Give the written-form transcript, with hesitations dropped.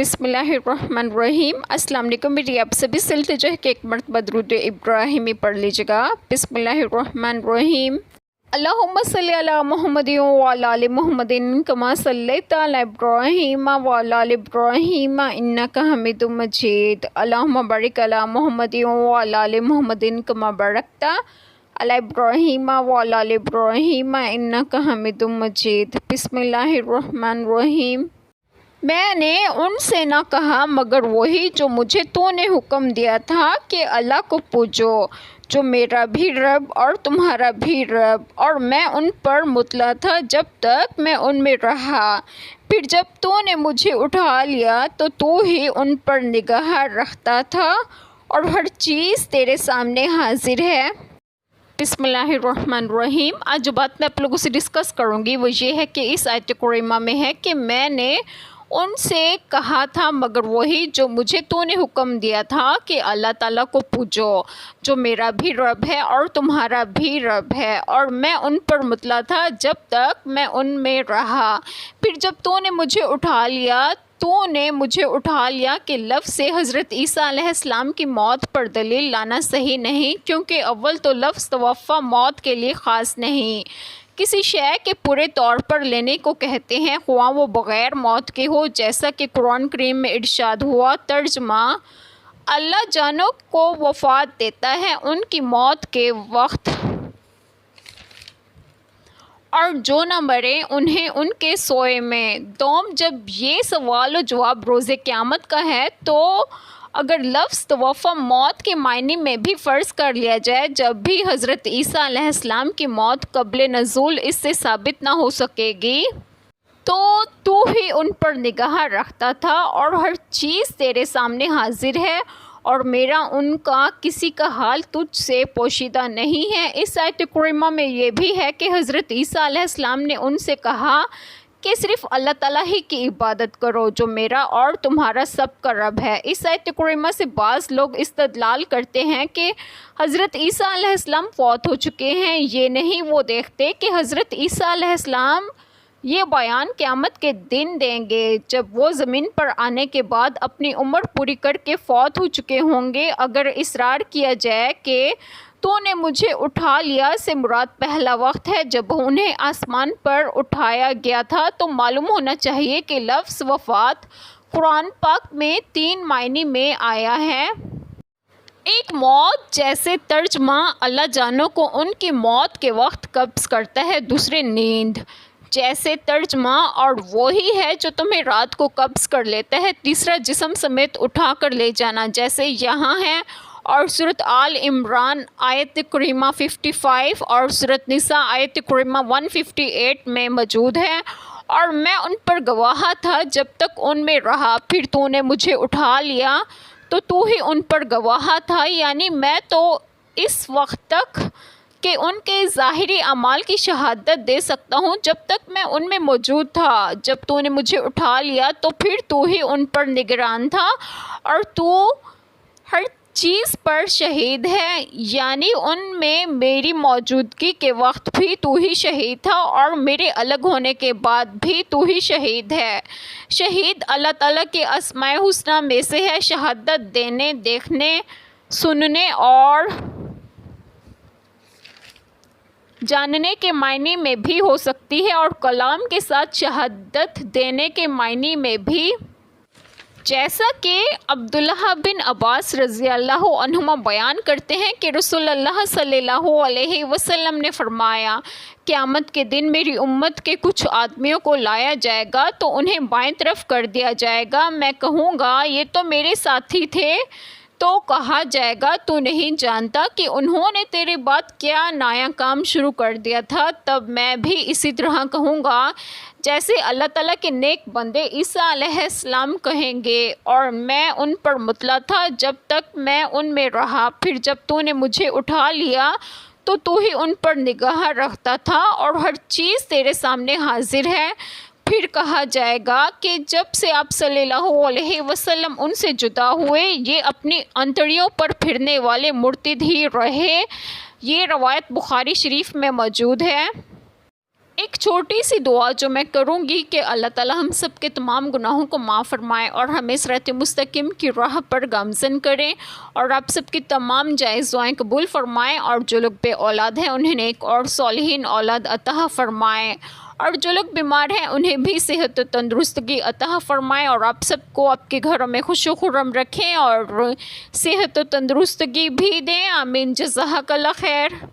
بسم اللہ الرحمن الرحیم۔ السلام علیکم، میری آپ سبھی سے التجا ہے کہ ایک مرتبہ درود ابراہیمی پڑھ لیجیے گا۔ بسم اللہ الرحمن الرحیم۔ اللہم صلی علی محمد وعلی آل محمد کما صلیت علی ابراہیم وعلی آل ابراہیم انک حمید مجید۔ اللہم بارک علی محمد وعلی آل محمد کما بارکت علی ابراہیم وعلی آل ابراہیم انک حمید مجید۔ بسم اللہ الرحمن الرحیم۔ میں نے ان سے نہ کہا مگر وہی جو مجھے تو نے حکم دیا تھا کہ اللہ کو پوجو، جو میرا بھی رب اور تمہارا بھی رب، اور میں ان پر مطلع تھا جب تک میں ان میں رہا۔ پھر جب تو نے مجھے اٹھا لیا تو ہی ان پر نگاہ رکھتا تھا، اور ہر چیز تیرے سامنے حاضر ہے۔ بسم اللہ الرحمن الرحیم۔ آج جو بات میں آپ لوگوں سے ڈسکس کروں گی وہ یہ ہے کہ اس آیت کریمہ میں ہے کہ میں نے ان سے کہا تھا مگر وہی جو مجھے تو نے حکم دیا تھا کہ اللہ تعالیٰ کو پوجو، جو میرا بھی رب ہے اور تمہارا بھی رب ہے، اور میں ان پر مطلع تھا جب تک میں ان میں رہا۔ پھر جب تو نے مجھے اٹھا لیا کہ لفظ سے حضرت عیسیٰ علیہ السلام کی موت پر دلیل لانا صحیح نہیں، کیونکہ اول تو لفظ توفیٰ موت کے لیے خاص نہیں، کسی شے کے پورے طور پر لینے کو کہتے ہیں، خواہ وہ بغیر موت کے ہو، جیسا کہ قرآن کریم میں ارشاد ہوا۔ ترجمہ: اللہ جانوں کو وفات دیتا ہے ان کی موت کے وقت، اور جو نہ مرے انہیں ان کے سوئے میں۔ دوم، جب یہ سوال و جواب روز قیامت کا ہے تو اگر لفظ توفیٰ موت کے معنی میں بھی فرض کر لیا جائے، جب بھی حضرت عیسیٰ علیہ السلام کی موت قبل نزول اس سے ثابت نہ ہو سکے گی تو ہی ان پر نگاہ رکھتا تھا، اور ہر چیز تیرے سامنے حاضر ہے، اور میرا ان کا کسی کا حال تجھ سے پوشیدہ نہیں ہے۔ اس آیت کریمہ میں یہ بھی ہے کہ حضرت عیسیٰ علیہ السلام نے ان سے کہا کہ صرف اللہ تعالیٰ ہی کی عبادت کرو، جو میرا اور تمہارا سب کا رب ہے۔ اس آیت کریمہ سے بعض لوگ استدلال کرتے ہیں کہ حضرت عیسیٰ علیہ السلام فوت ہو چکے ہیں، یہ نہیں وہ دیکھتے کہ حضرت عیسیٰ علیہ السلام یہ بیان قیامت کے دن دیں گے جب وہ زمین پر آنے کے بعد اپنی عمر پوری کر کے فوت ہو چکے ہوں گے۔ اگر اصرار کیا جائے کہ تو نے مجھے اٹھا لیا سے مراد پہلا وقت ہے جب انہیں آسمان پر اٹھایا گیا تھا، تو معلوم ہونا چاہیے کہ لفظ وفات قرآن پاک میں 3 معنی میں آیا ہے۔ ایک موت، جیسے ترجمہ اللہ جانوں کو ان کی موت کے وقت قبض کرتا ہے، دوسرے نیند جیسے ترجمہ اور وہی ہے جو تمہیں رات کو قبض کر لیتا ہے، تیسرا جسم سمیت اٹھا کر لے جانا جیسے یہاں ہے، اور سورۃ آل عمران آیت کریمہ 55 اور سورۃ نساء آیت کریمہ 158 میں موجود ہے۔ اور میں ان پر گواہ تھا جب تک ان میں رہا، پھر تو نے مجھے اٹھا لیا تو ہی ان پر گواہ تھا، یعنی میں تو اس وقت تک کہ ان کے ظاہری اعمال کی شہادت دے سکتا ہوں جب تک میں ان میں موجود تھا۔ جب تو نے مجھے اٹھا لیا تو پھر تو ہی ان پر نگران تھا، اور تو ہر چیز پر شہید ہے، یعنی ان میں میری موجودگی کے وقت بھی تو ہی شہید تھا، اور میرے الگ ہونے کے بعد بھی تو ہی شہید ہے۔ شہید اللہ تعالیٰ کے اسماء الحسنی میں سے ہے، شہادت دینے، دیکھنے، سننے اور جاننے کے معنی میں بھی ہو سکتی ہے، اور کلام کے ساتھ شہادت دینے کے معنی میں بھی، جیسا کہ عبداللہ بن عباس رضی اللہ عنہما بیان کرتے ہیں کہ رسول اللہ صلی اللہ علیہ وسلم نے فرمایا، قیامت کے دن میری امت کے کچھ آدمیوں کو لایا جائے گا تو انہیں بائیں طرف کر دیا جائے گا، میں کہوں گا یہ تو میرے ساتھی تھے، تو کہا جائے گا تو نہیں جانتا کہ انہوں نے تیرے بعد کیا نیا کام شروع کر دیا تھا، تب میں بھی اسی طرح کہوں گا جیسے اللہ تعالیٰ کے نیک بندے عیسیٰ علیہ السلام کہیں گے، اور میں ان پر مطلع تھا جب تک میں ان میں رہا، پھر جب تو نے مجھے اٹھا لیا تو ہی ان پر نگاہ رکھتا تھا، اور ہر چیز تیرے سامنے حاضر ہے۔ پھر کہا جائے گا کہ جب سے آپ صلی اللہ علیہ وسلم ان سے جدا ہوئے، یہ اپنی انتڑیوں پر پھرنے والے مرتد ہی رہے۔ یہ روایت بخاری شریف میں موجود ہے۔ ایک چھوٹی سی دعا جو میں کروں گی کہ اللہ تعالی ہم سب کے تمام گناہوں کو معاف فرمائے اور ہمیں صراط مستقیم کی راہ پر گامزن کریں، اور آپ سب کی تمام جائز دعائیں قبول فرمائے، اور جو لوگ بے اولاد ہیں انہیں ایک اور صالحین اولاد عطا فرمائے، اور جو لوگ بیمار ہیں انہیں بھی صحت و تندرستگی عطا فرمائے، اور آپ سب کو آپ کے گھروں میں خوش و خرم رکھیں اور صحت و تندرستگی بھی دیں۔ آمین، جزاک اللہ خیر۔